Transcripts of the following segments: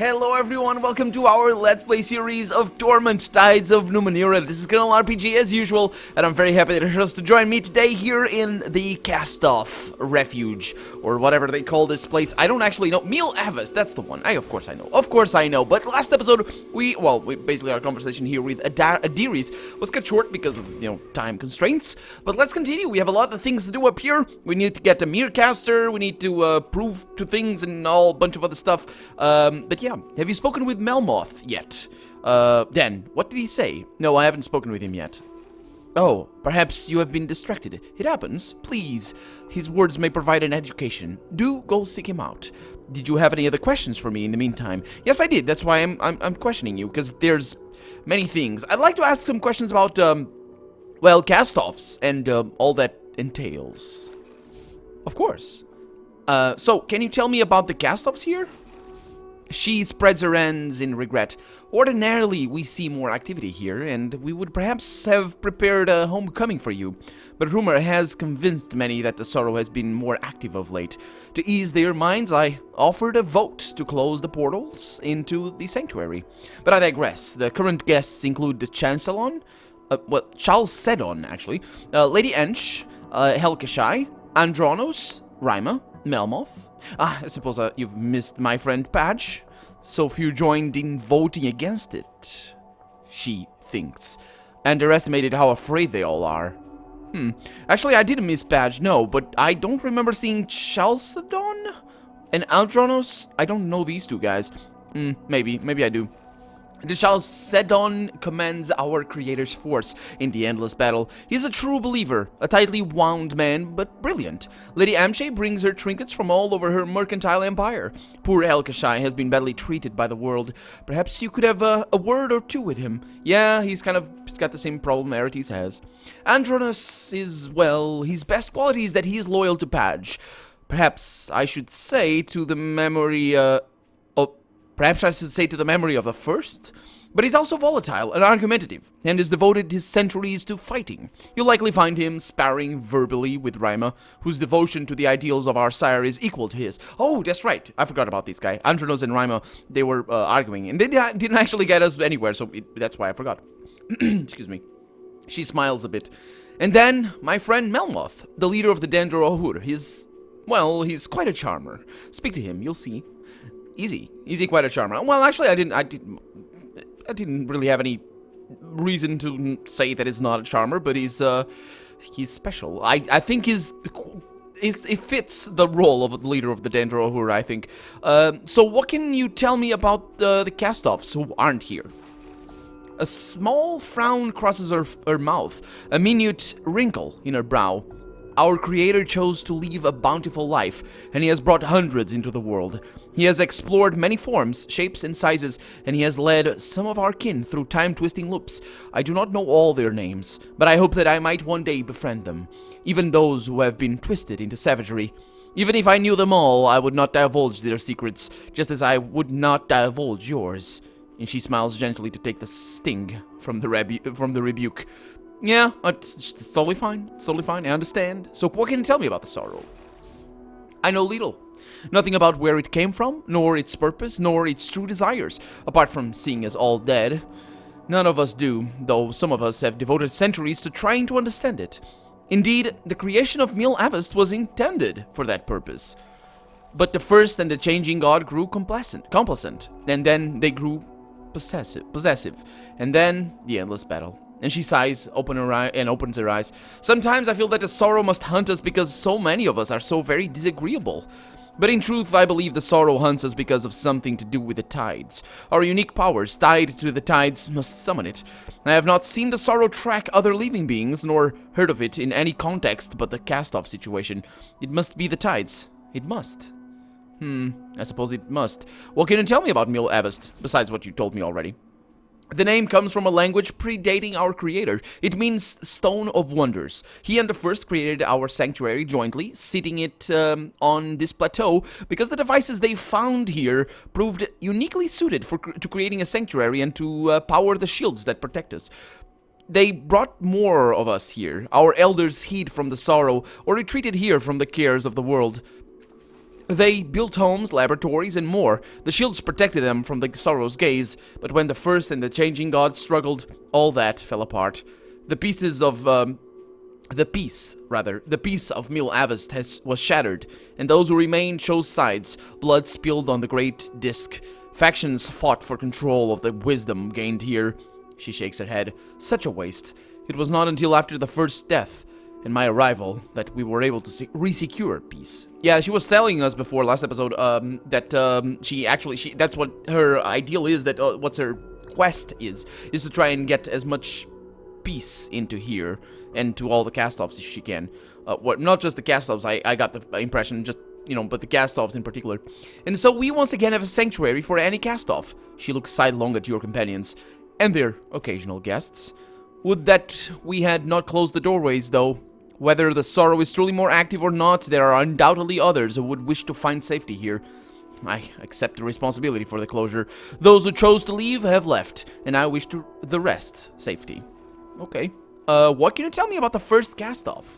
Hello everyone, welcome to our Let's Play series of Torment, Tides of Numenera. This is Colonel RPG as usual, and I'm very happy that you're chose to join me today here in the Cast-Off Refuge, or whatever they call this place. I don't actually know. Melmoth, that's the one. Of course I know. But last episode, we basically our conversation here with Adiris was cut short because of, time constraints. But let's continue. We have a lot of things to do up here. We need to get a Meercaster, we need to prove to things and all bunch of other stuff. But yeah. Have you spoken with Melmoth yet? Dan, what did he say? No, I haven't spoken with him yet. Oh, perhaps you have been distracted. It happens. Please, his words may provide an education. Do go seek him out. Did you have any other questions for me in the meantime? Yes, I did. That's why I'm questioning you, because there's many things. I'd like to ask some questions about, cast-offs and all that entails. Of course. So, can you tell me about the cast-offs here? She spreads her hands in regret. Ordinarily, we see more activity here, and we would perhaps have prepared a homecoming for you. But rumor has convinced many that the sorrow has been more active of late. To ease their minds, I offered a vote to close the portals into the sanctuary. But I digress. The current guests include the Chalcedon, actually, Lady Ench, Helkashai, Andronos, Rima, Melmoth. I suppose you've missed my friend Padge. So few joined in voting against it, she thinks. Underestimated how afraid they all are. Actually, I didn't miss Padge, no, but I don't remember seeing Chalcedon and Andronos. I don't know these two guys. Maybe I do. The Chalcedon commands our creator's force in the endless battle. He's a true believer, a tightly wound man, but brilliant. Lady Amshay brings her trinkets from all over her mercantile empire. Poor Helkashai has been badly treated by the world. Perhaps you could have a word or two with him. Yeah, he's got the same problem Arites has. Andronos is, his best quality is that he is loyal to Padge. Perhaps I should say to the memory of the first, but he's also volatile and argumentative, and has devoted his centuries to fighting. You'll likely find him sparring verbally with Rima, whose devotion to the ideals of our sire is equal to his. Oh, that's right, I forgot about this guy. Andronos and Rima, they were arguing, and they didn't actually get us anywhere, so that's why I forgot. Excuse me. She smiles a bit. And then, my friend Melmoth, the leader of the Dendrohur, he's quite a charmer. Speak to him, you'll see. Easy, quite a charmer. Well, actually, I didn't really have any reason to say that he's not a charmer, but he's special. I think it fits the role of the leader of the Dendrohur, I think. So what can you tell me about the cast-offs who aren't here? A small frown crosses her mouth, a minute wrinkle in her brow. Our creator chose to live a bountiful life, and he has brought hundreds into the world. He has explored many forms, shapes, and sizes, and he has led some of our kin through time-twisting loops. I do not know all their names, but I hope that I might one day befriend them, even those who have been twisted into savagery. Even if I knew them all, I would not divulge their secrets, just as I would not divulge yours. And she smiles gently to take the sting from the rebuke. Yeah, it's totally fine. It's totally fine. I understand. So what can you tell me about the sorrow? I know little. Nothing about where it came from, nor its purpose, nor its true desires, apart from seeing us all dead. None of us do, though some of us have devoted centuries to trying to understand it. Indeed, the creation of Melmoth was intended for that purpose. But the first and the changing god grew complacent, and then they grew possessive, and then the endless battle. And she sighs, opens her eyes. Sometimes I feel that the sorrow must hunt us because so many of us are so very disagreeable. But in truth, I believe the sorrow hunts us because of something to do with the tides. Our unique powers tied to the tides must summon it. I have not seen the sorrow track other living beings, nor heard of it in any context but the cast-off situation. It must be the tides. It must. I suppose it must. What can you tell me about Melmoth, besides what you told me already? The name comes from a language predating our creator. It means Stone of Wonders. He and the first created our sanctuary jointly, sitting it on this plateau, because the devices they found here proved uniquely suited to creating a sanctuary and to power the shields that protect us. They brought more of us here. Our elders hid from the sorrow, or retreated here from the cares of the world. They built homes, laboratories, and more. The shields protected them from the sorrow's gaze, but when the first and the changing gods struggled, all that fell apart. The piece of Mil Avest was shattered, and those who remained chose sides. Blood spilled on the great disk. Factions fought for control of the wisdom gained here. She shakes her head. Such a waste. It was not until after the first death and my arrival that we were able to re-secure peace. Yeah, she was telling us before last episode that she that's what her ideal is, that what's her quest is to try and get as much peace into here and to all the cast-offs if she can. Not just the cast-offs, I got the impression, just, but the cast-offs in particular. And so we once again have a sanctuary for any cast-off. She looks sidelong at your companions, and their occasional guests. Would that we had not closed the doorways, though. Whether the sorrow is truly more active or not, there are undoubtedly others who would wish to find safety here. I accept the responsibility for the closure. Those who chose to leave have left, and I wish to the rest safety. Okay. What can you tell me about the first cast-off?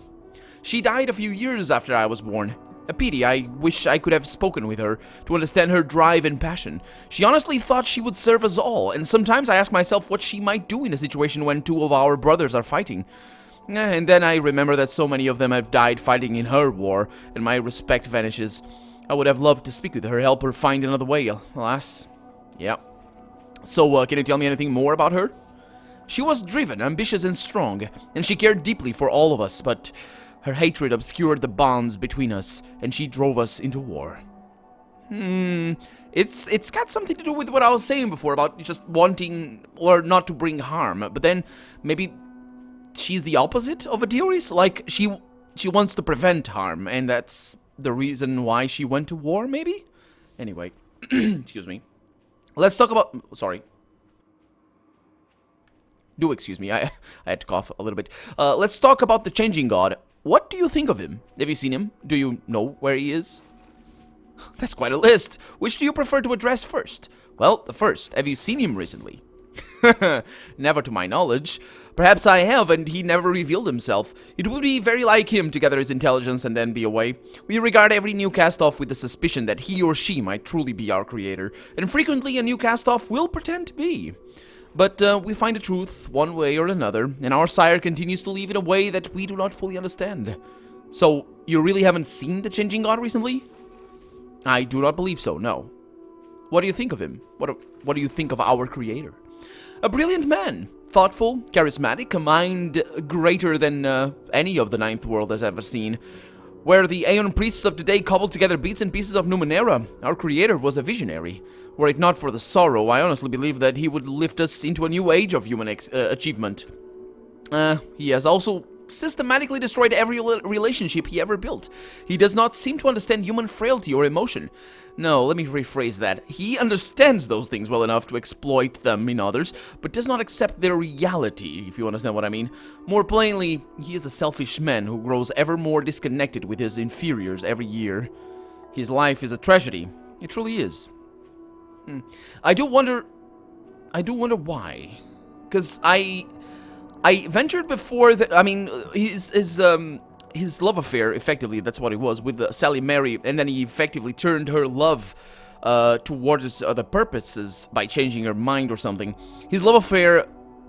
She died a few years after I was born. A pity. I wish I could have spoken with her to understand her drive and passion. She honestly thought she would serve us all, and sometimes I ask myself what she might do in a situation when two of our brothers are fighting. And then I remember that so many of them have died fighting in her war, and my respect vanishes. I would have loved to speak with her, help her find another way, alas. Yeah. So, can you tell me anything more about her? She was driven, ambitious, and strong, and she cared deeply for all of us, but her hatred obscured the bonds between us, and she drove us into war. It's got something to do with what I was saying before about just wanting, or not to bring harm, but then maybe she's the opposite of a Adoris? Like, she wants to prevent harm, and that's the reason why she went to war, maybe? Anyway, excuse me. Let's talk about... Sorry. Do excuse me, I had to cough a little bit. Let's talk about the Changing God. What do you think of him? Have you seen him? Do you know where he is? That's quite a list. Which do you prefer to address first? Well, the first. Have you seen him recently? Never to my knowledge. Perhaps I have, and he never revealed himself. It would be very like him to gather his intelligence and then be away. We regard every new cast-off with the suspicion that he or she might truly be our creator, and frequently a new cast-off will pretend to be. But we find the truth one way or another, and our sire continues to live in a way that we do not fully understand. So, you really haven't seen the Changing God recently? I do not believe so, no. What do you think of him? What do you think of our creator? A brilliant man, thoughtful, charismatic, a mind greater than any of the Ninth World has ever seen. Where the Aeon priests of today cobbled together bits and pieces of Numenera, our creator was a visionary. Were it not for the sorrow, I honestly believe that he would lift us into a new age of human achievement. He has also systematically destroyed every relationship he ever built. He does not seem to understand human frailty or emotion. No, let me rephrase that. He understands those things well enough to exploit them in others, but does not accept their reality, if you understand what I mean. More plainly, he is a selfish man who grows ever more disconnected with his inferiors every year. His life is a tragedy. It truly is. I do wonder why. Because I ventured before that, I mean, his love affair, effectively, that's what it was, with Sally Mary, and then he effectively turned her love towards other purposes by changing her mind or something. His love affair,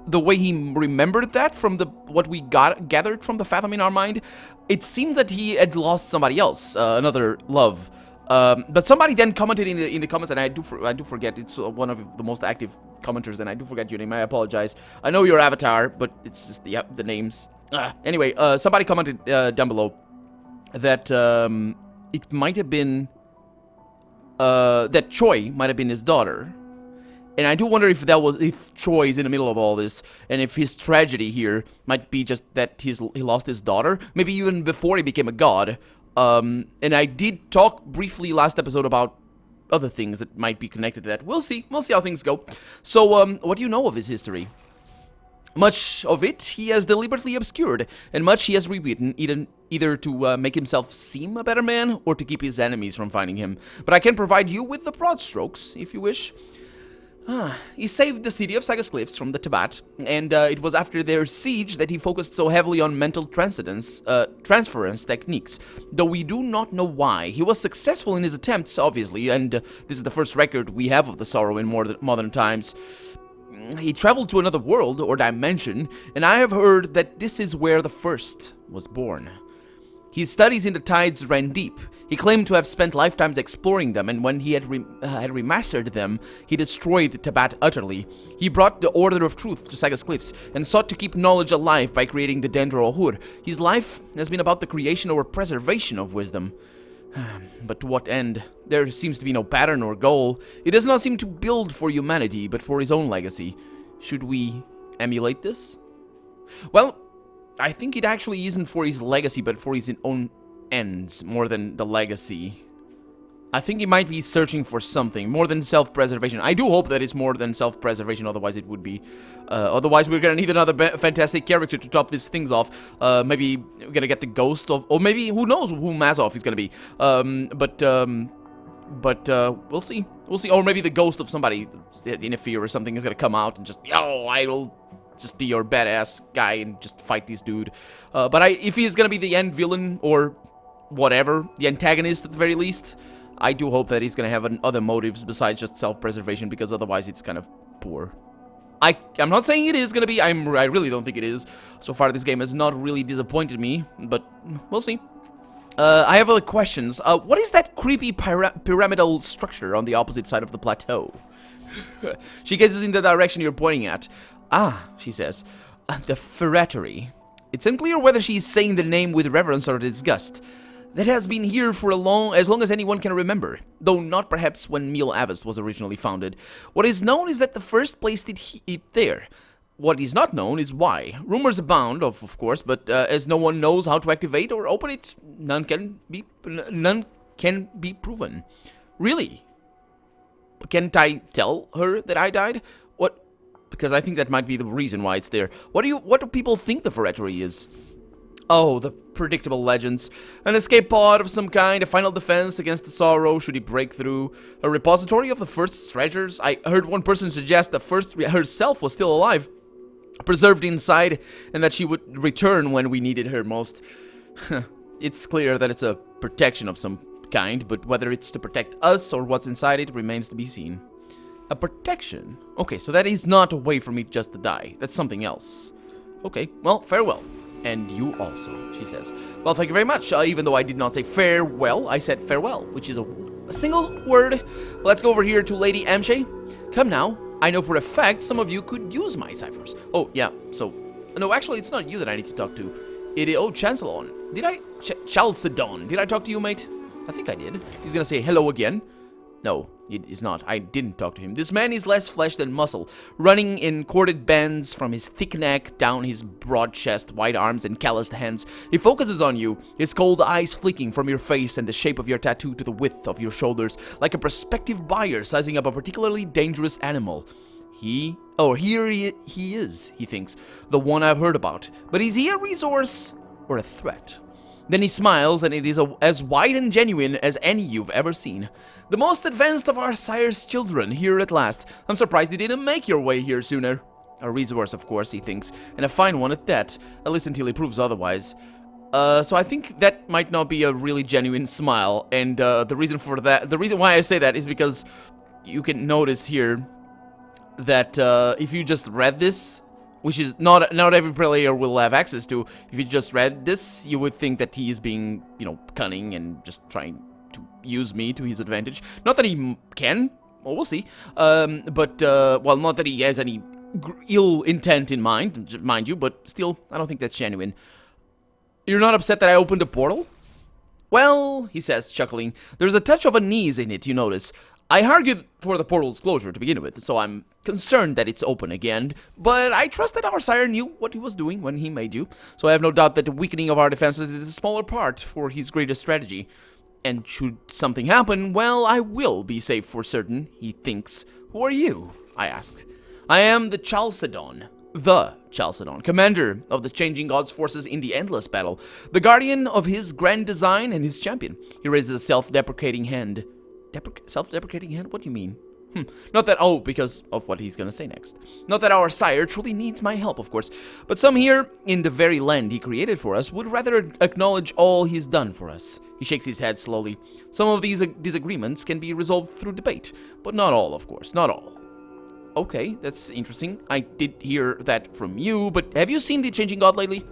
the way he remembered that from what we gathered from the Fathom in our mind, it seemed that he had lost somebody else, another love. But somebody then commented in the comments, and I do forget, it's one of the most active commenters, and I do forget your name, I apologize. I know your avatar, but it's just the names. Anyway, somebody commented down below that it might have been, that Choi might have been his daughter. And I do wonder if Choi is in the middle of all this, and if his tragedy here might be just that he lost his daughter, maybe even before he became a god. And I did talk briefly last episode about other things that might be connected to that. We'll see how things go. So, what do you know of his history? Much of it he has deliberately obscured, and much he has rewritten, either to make himself seem a better man, or to keep his enemies from finding him. But I can provide you with the broad strokes, if you wish. He saved the city of Sagas Cliffs from the Tabat, and it was after their siege that he focused so heavily on mental transference techniques, though we do not know why. He was successful in his attempts, obviously, and this is the first record we have of the sorrow in modern times. He traveled to another world, or dimension, and I have heard that this is where the first was born. His studies in the tides ran deep. He claimed to have spent lifetimes exploring them, and when he had remastered them, he destroyed the Tabat utterly. He brought the Order of Truth to Sagas Cliffs, and sought to keep knowledge alive by creating the Dendro Ohur. His life has been about the creation or preservation of wisdom. But to what end? There seems to be no pattern or goal. He does not seem to build for humanity, but for his own legacy. Should we emulate this? Well, I think it actually isn't for his legacy, but for his own ends, more than the legacy. I think he might be searching for something, more than self-preservation. I do hope that it's more than self-preservation, otherwise it would be... otherwise we're gonna need another fantastic character to top these things off. Maybe we're gonna get the ghost of... Or maybe, who knows who Mazov is gonna be. But we'll see. We'll see. Or maybe the ghost of somebody in a fear or something is gonna come out and just... Yo, I will... just be your badass guy and just fight this dude. But if he's gonna be the end villain or whatever, the antagonist at the very least, I do hope that he's gonna have other motives besides just self-preservation, because otherwise it's kind of poor. I'm not saying it is gonna be. I really don't think it is. So far, this game has not really disappointed me, but we'll see. I have other questions. What is that creepy pyramidal structure on the opposite side of the plateau? She gazes in the direction you're pointing at. Ah, she says, the ferretary. It's unclear whether she is saying the name with reverence or disgust. That has been here for as long as anyone can remember, though not perhaps when Mil Abbas was originally founded. What is known is that the first placed it there. What is not known is why. Rumors abound, of course, but as no one knows how to activate or open it, none can be proven. Really? Can't I tell her that I died? What? Because I think that might be the reason why it's there. What do people think the ferretary is? Oh, the predictable legends. An escape pod of some kind, a final defense against the sorrow should he break through. A repository of the first treasures. I heard one person suggest that first herself was still alive, preserved inside, and that she would return when we needed her most. It's clear that it's a protection of some kind, but whether it's to protect us or what's inside it remains to be seen. A protection? Okay, so that is not a way for me just to die. That's something else. Okay, well, farewell. And you also, she says. Well, thank you very much. Even though I did not say farewell, I said farewell, which is a single word. Let's go over here to Lady Amshay. Come now. I know for a fact some of you could use my ciphers. Oh, yeah, so... No, actually, it's not you that I need to talk to. Oh, Chancellor. Did I... Chalcedon. Did I talk to you, mate? I think I did. He's gonna say hello again. No, it is not. I didn't talk to him. This man is less flesh than muscle, running in corded bands from his thick neck down his broad chest, wide arms, and calloused hands. He focuses on you, his cold eyes flicking from your face and the shape of your tattoo to the width of your shoulders, like a prospective buyer sizing up a particularly dangerous animal. Here he is, he thinks, the one I've heard about. But is he a resource or a threat? Then he smiles, and it is as wide and genuine as any you've ever seen. The most advanced of our sire's children, here at last. I'm surprised you didn't make your way here sooner. A resource, of course, he thinks, and a fine one at that, at least until he proves otherwise. So I think that might not be a really genuine smile, and the reason why I say that is because you can notice here that if you just read this, which is not every player will have access to. If you just read this, you would think that he is being, cunning and just trying to use me to his advantage. Not that he can, well, we'll see. Well, not that he has any ill intent in mind you, but still, I don't think that's genuine. You're not upset that I opened a portal? Well, he says, chuckling, there's a touch of unease in it, you notice. I argued for the portal's closure to begin with, so I'm concerned that it's open again, but I trust that our sire knew what he was doing when he made you, so I have no doubt that the weakening of our defenses is a smaller part for his greatest strategy. And should something happen, well, I will be safe for certain, he thinks. Who are you? I ask. I am the Chalcedon, commander of the Changing Gods forces in the Endless Battle, the guardian of his grand design and his champion. He raises a self-deprecating hand. Self-deprecating hand? What do you mean? Not that, because of what he's gonna say next. Not that our sire truly needs my help, of course, but some here, in the very land he created for us, would rather acknowledge all he's done for us. He shakes his head slowly. Some of these disagreements can be resolved through debate, but not all, of course, not all. Okay, that's interesting. I did hear that from you, but have you seen the Changing God lately?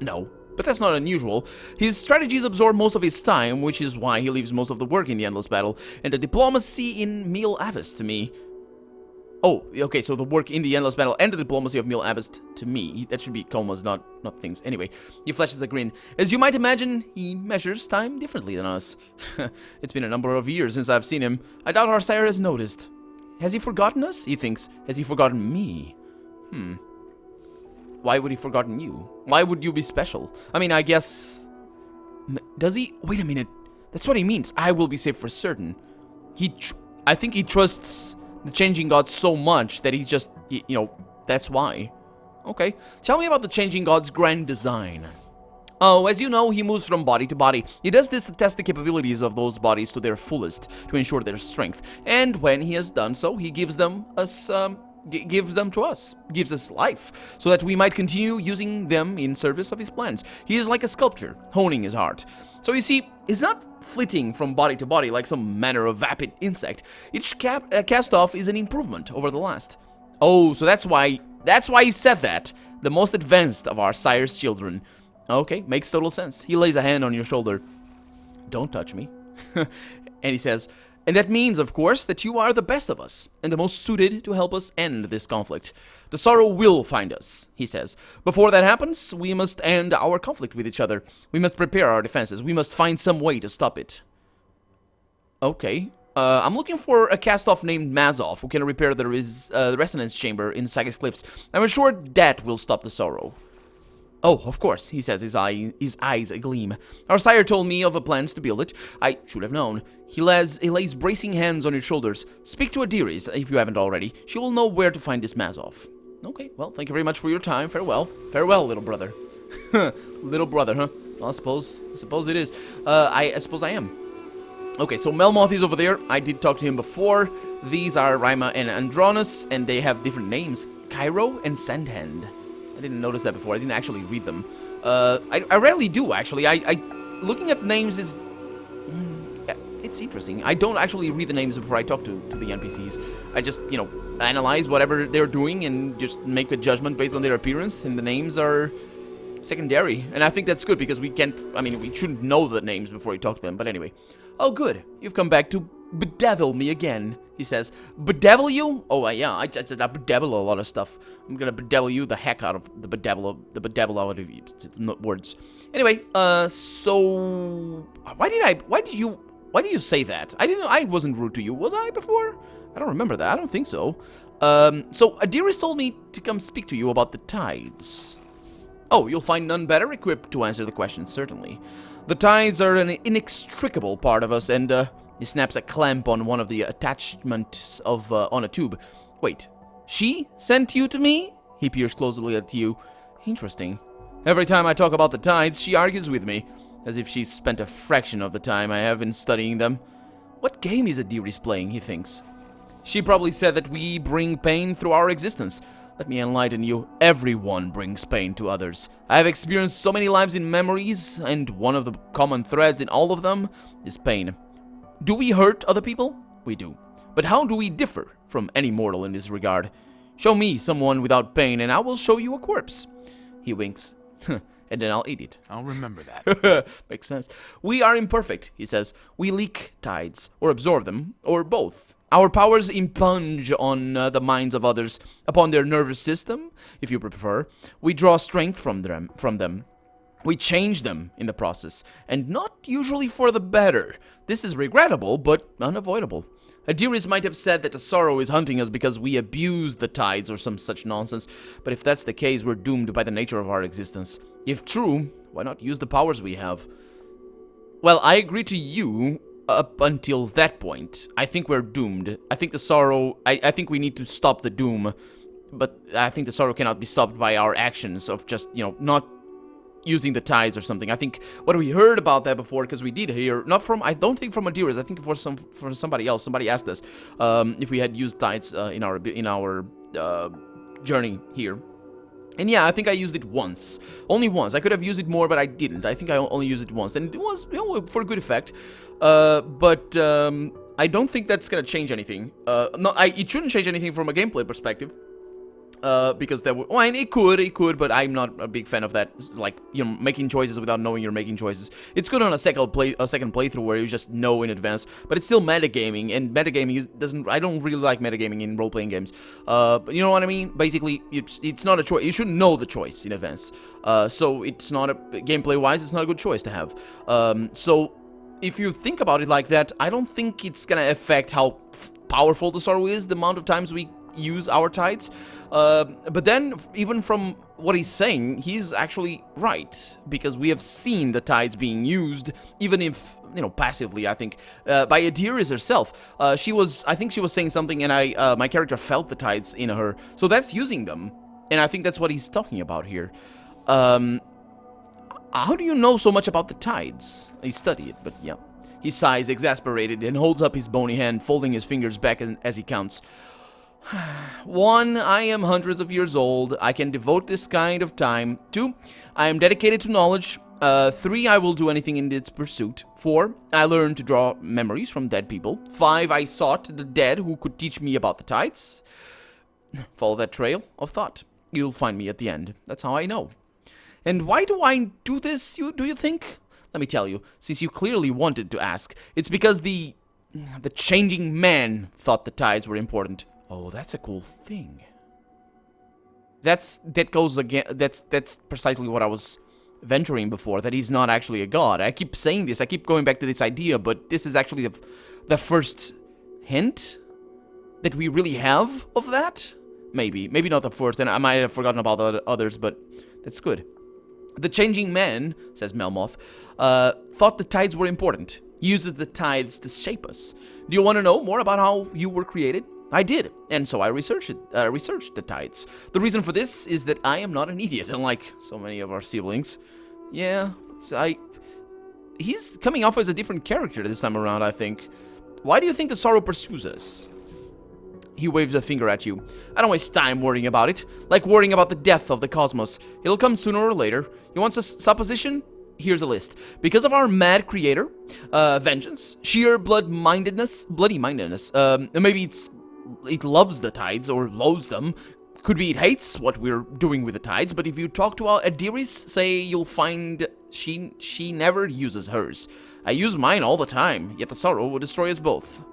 No. But that's not unusual. His strategies absorb most of his time, which is why he leaves most of the work in the Endless Battle, and the diplomacy in Mil Abyss to me. Oh, okay, so the work in the Endless Battle and the diplomacy of Mil Abyss to me. That should be comas, not things. Anyway, he flashes a grin. As you might imagine, he measures time differently than us. It's been a number of years since I've seen him. I doubt our sire has noticed. Has he forgotten us? He thinks. Has he forgotten me? Why would he forgotten you? Why would you be special? I mean, I guess... Does he? Wait a minute. That's what he means. I will be safe for certain. I think he trusts the Changing God so much that he just... that's why. Okay. Tell me about the Changing God's grand design. Oh, as you know, he moves from body to body. He does this to test the capabilities of those bodies to their fullest, to ensure their strength. And when he has done so, he gives them to us, gives us life, so that we might continue using them in service of his plans. He is like a sculptor, honing his art. So you see, he's not flitting from body to body like some manner of vapid insect. Each cast-off is an improvement over the last. Oh, so that's why he said that. The most advanced of our sire's children. Okay, makes total sense. He lays a hand on your shoulder. Don't touch me. And he says... And that means, of course, that you are the best of us, and the most suited to help us end this conflict. The sorrow will find us, he says. Before that happens, we must end our conflict with each other. We must prepare our defenses. We must find some way to stop it. Okay. I'm looking for a cast-off named Mazov who can repair the resonance chamber in Sagas Cliffs. I'm sure that will stop the sorrow. Oh, of course, he says, his eyes agleam. Our sire told me of a plans to build it. I should have known. He lays bracing hands on your shoulders. Speak to Adiris, if you haven't already. She will know where to find this Mazov. Okay, well, thank you very much for your time. Farewell. Farewell, little brother. Little brother, huh? Well, I suppose it is. I suppose I am. Okay, so Melmoth is over there. I did talk to him before. These are Rima and Andronis, and they have different names. Cairo and Sandhand. I didn't notice that before. I didn't actually read them. I rarely do, actually. I looking at names is... it's interesting. I don't actually read the names before I talk to the NPCs. I just, analyze whatever they're doing and just make a judgment based on their appearance, and the names are secondary. And I think that's good because we shouldn't know the names before we talk to them. But anyway. Oh, good. You've come back to bedevil me again, he says. Bedevil you? Oh, yeah, I bedevil a lot of stuff. I'm gonna bedevil you the heck out of the bedevil out of you. Words. Anyway, so why did you say that? I wasn't rude to you, was I before? I don't remember that. I don't think so. So Adiris told me to come speak to you about the tides. Oh, you'll find none better equipped to answer the question, certainly. The tides are an inextricable part of us, and he snaps a clamp on one of the attachments on a tube. Wait, she sent you to me? He peers closely at you. Interesting. Every time I talk about the tides, she argues with me, as if she's spent a fraction of the time I have in studying them. What game is Adiris playing, he thinks. She probably said that we bring pain through our existence. Let me enlighten you. Everyone brings pain to others. I have experienced so many lives in memories, and one of the common threads in all of them is pain. Do we hurt other people? We do. But how do we differ from any mortal in this regard? Show me someone without pain, and I will show you a corpse. He winks. And then I'll eat it. I'll remember that. Makes sense. We are imperfect, he says. We leak tides, or absorb them, or both. Our powers impinge on the minds of others, upon their nervous system, if you prefer. We draw strength from them. We change them in the process, and not usually for the better. This is regrettable, but unavoidable. Adiris might have said that the sorrow is hunting us because we abuse the tides or some such nonsense, but if that's the case, we're doomed by the nature of our existence. If true, why not use the powers we have? Well, I agree to you up until that point. I think we're doomed. I think the sorrow... I think we need to stop the doom, but I think the sorrow cannot be stopped by our actions of just, not using the tides or something. I think what we heard about that before, because we did hear, not from, I don't think from Adiris, I think for somebody else. Somebody asked us if we had used tides in our journey here. And yeah, I think I used it once. Only once. I could have used it more, but I didn't. I think I only used it once. And it was, for good effect. But I don't think that's gonna change anything. It shouldn't change anything from a gameplay perspective. Because that would, well, and it could, but I'm not a big fan of that. It's like, making choices without knowing you're making choices. It's good on a second playthrough where you just know in advance, but it's still metagaming, and metagaming I don't really like metagaming in role-playing games. But you know what I mean? Basically, it's not a choice. You should know the choice in advance. So it's not gameplay-wise, it's not a good choice to have. So if you think about it like that, I don't think it's gonna affect how powerful the sorrow is, the amount of times we use our tides. But then, even from what he's saying, he's actually right, because we have seen the tides being used, even if, passively, I think, by Adiris herself. I think she was saying something, and my character felt the tides in her, so that's using them, and I think that's what he's talking about here. How do you know so much about the tides? He studied it, but yeah. He sighs, exasperated, and holds up his bony hand, folding his fingers back as he counts. 1, I am hundreds of years old. I can devote this kind of time. 2, I am dedicated to knowledge. 3, I will do anything in its pursuit. 4, I learned to draw memories from dead people. 5, I sought the dead who could teach me about the tides. Follow that trail of thought. You'll find me at the end. That's how I know. And why do I do this, do you think? Let me tell you, since you clearly wanted to ask. It's because the changing man thought the tides were important. Oh, that's a cool thing. That's precisely what I was venturing before, that he's not actually a god. I keep saying this, I keep going back to this idea, but this is actually the first hint that we really have of that? Maybe not the first, and I might have forgotten about the others, but that's good. The changing man, says Melmoth, thought the tides were important, uses the tides to shape us. Do you want to know more about how you were created? I did, and so I researched the tides. The reason for this is that I am not an idiot, unlike so many of our siblings. Yeah, he's coming off as a different character this time around, I think. Why do you think the sorrow pursues us? He waves a finger at you. I don't waste time worrying about it, like worrying about the death of the cosmos. It'll come sooner or later. You want a supposition? Here's a list. Because of our mad creator, vengeance, sheer bloody mindedness, maybe it loves the tides, or loathes them. Could be it hates what we're doing with the tides, but if you talk to our Adiris, say, you'll find she never uses hers. I use mine all the time, yet the sorrow will destroy us both.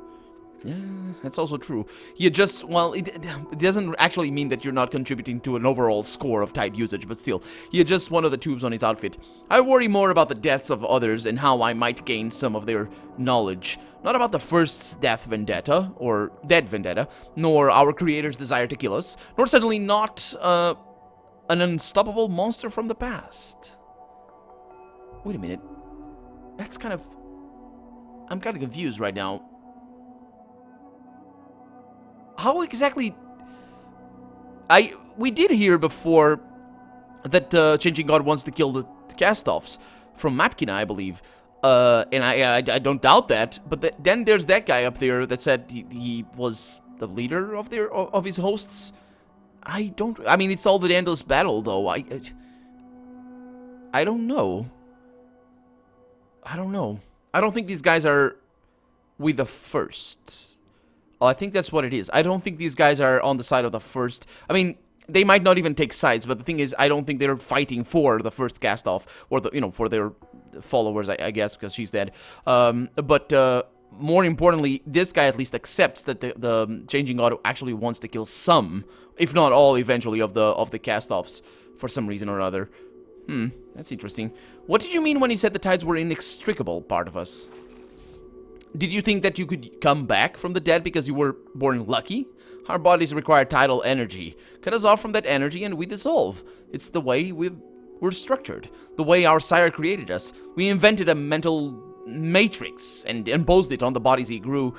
Yeah, that's also true. He adjusts, well, it doesn't actually mean that you're not contributing to an overall score of tide usage, but still, he adjusts one of the tubes on his outfit. I worry more about the deaths of others and how I might gain some of their knowledge. Not about the first death vendetta, or dead vendetta, nor our creator's desire to kill us, nor certainly not, an unstoppable monster from the past. Wait a minute. That's kind of... I'm kind of confused right now. How exactly... We did hear before that Changing God wants to kill the cast-offs from Matkina, I believe. And I don't doubt that. But then there's that guy up there that said he was the leader of his hosts. I mean, it's all the endless battle, though. I don't know. I don't think these guys are with the first. Oh, I think that's what it is. I don't think these guys are on the side of the first. I mean, they might not even take sides, but the thing is, I don't think they're fighting for the first cast-off, or for their followers, I guess, because she's dead. But more importantly, this guy at least accepts that the Changing God actually wants to kill some, if not all, eventually, of the cast-offs for some reason or other. That's interesting. What did you mean when you said the tides were an inextricable part of us? Did you think that you could come back from the dead because you were born lucky? Our bodies require tidal energy. Cut us off from that energy and we dissolve. It's the way we're structured. The way our sire created us. We invented a mental matrix and imposed it on the bodies he grew.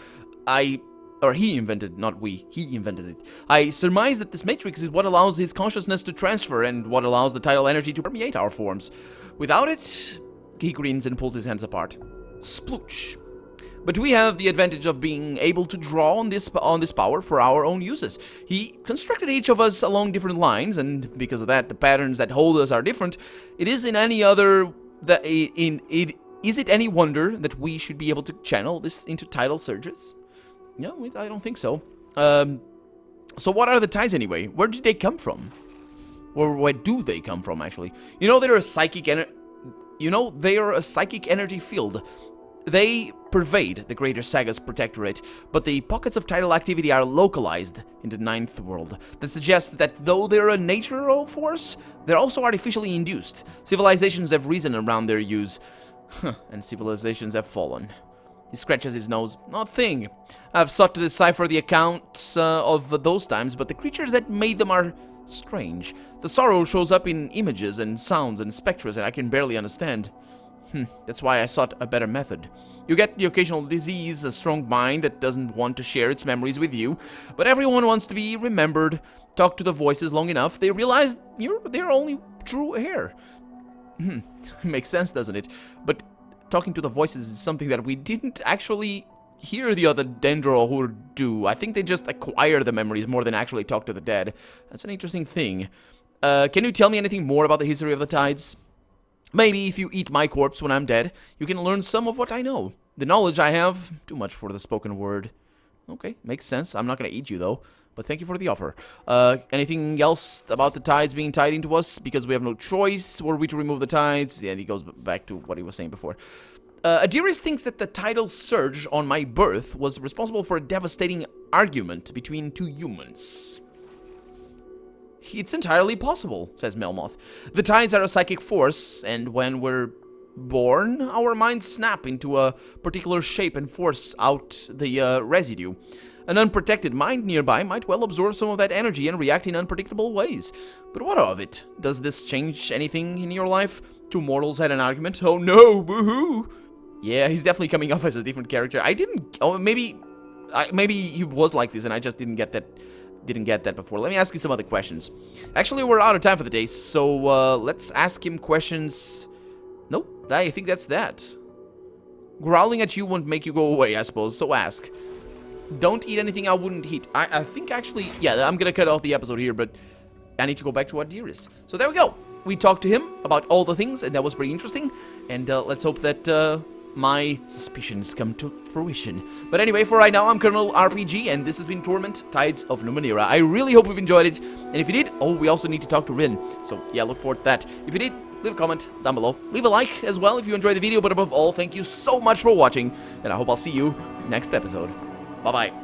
Or he invented, not we. He invented it. I surmise that this matrix is what allows his consciousness to transfer and what allows the tidal energy to permeate our forms. Without it, he grins and pulls his hands apart. Splooch. But we have the advantage of being able to draw on this power for our own uses. He constructed each of us along different lines, and because of that, the patterns that hold us are different. Is it any wonder that we should be able to channel this into tidal surges? No, I don't think so. So what are the tides anyway? Where did they come from? Or where do they come from, actually? They're a psychic energy field. They pervade the greater Saga's protectorate, but the pockets of tidal activity are localized in the Ninth World. That suggests that though they're a natural force, they're also artificially induced. Civilizations have risen around their use, and civilizations have fallen. He scratches his nose. Not a thing. I've sought to decipher the accounts of those times, but the creatures that made them are strange. The sorrow shows up in images and sounds and spectra that I can barely understand. That's why I sought a better method. You get the occasional disease, a strong mind that doesn't want to share its memories with you, but everyone wants to be remembered. Talk to the voices long enough, they realize you're their only true heir. Makes sense, doesn't it? But talking to the voices is something that we didn't actually hear the other Dendro who do. I think they just acquire the memories more than actually talk to the dead. That's an interesting thing. Can you tell me anything more about the history of the tides? Maybe if you eat my corpse when I'm dead, you can learn some of what I know. The knowledge I have, too much for the spoken word. Okay, makes sense. I'm not going to eat you, though. But thank you for the offer. Anything else about the tides being tied into us? Because we have no choice. Were we to remove the tides? Yeah, he goes back to what he was saying before. Adiris thinks that the tidal surge on my birth was responsible for a devastating argument between two humans. It's entirely possible, says Melmoth. The tides are a psychic force, and when we're born, our minds snap into a particular shape and force out the residue. An unprotected mind nearby might well absorb some of that energy and react in unpredictable ways. But what of it? Does this change anything in your life? Two mortals had an argument. Oh no, boo-hoo! Yeah, he's definitely coming off as a different character. Maybe he was like this and I just didn't get that before. Let me ask you some other questions. Actually, we're out of time for the day, so let's ask him questions. Nope, I think that's that. Growling at you won't make you go away, I suppose, so ask. Don't eat anything I wouldn't eat. I think actually, yeah, I'm gonna cut off the episode here, but I need to go back to Adiris. So there we go. We talked to him about all the things, and that was pretty interesting. And let's hope that my suspicions come to fruition. But anyway, for right now, I'm Colonel RPG, and this has been Torment, Tides of Numenera. I really hope you've enjoyed it, and if you did, we also need to talk to Rin. So yeah, look forward to that. If you did, leave a comment down below. Leave a like as well if you enjoyed the video, but above all, thank you so much for watching, and I hope I'll see you next episode. Bye-bye.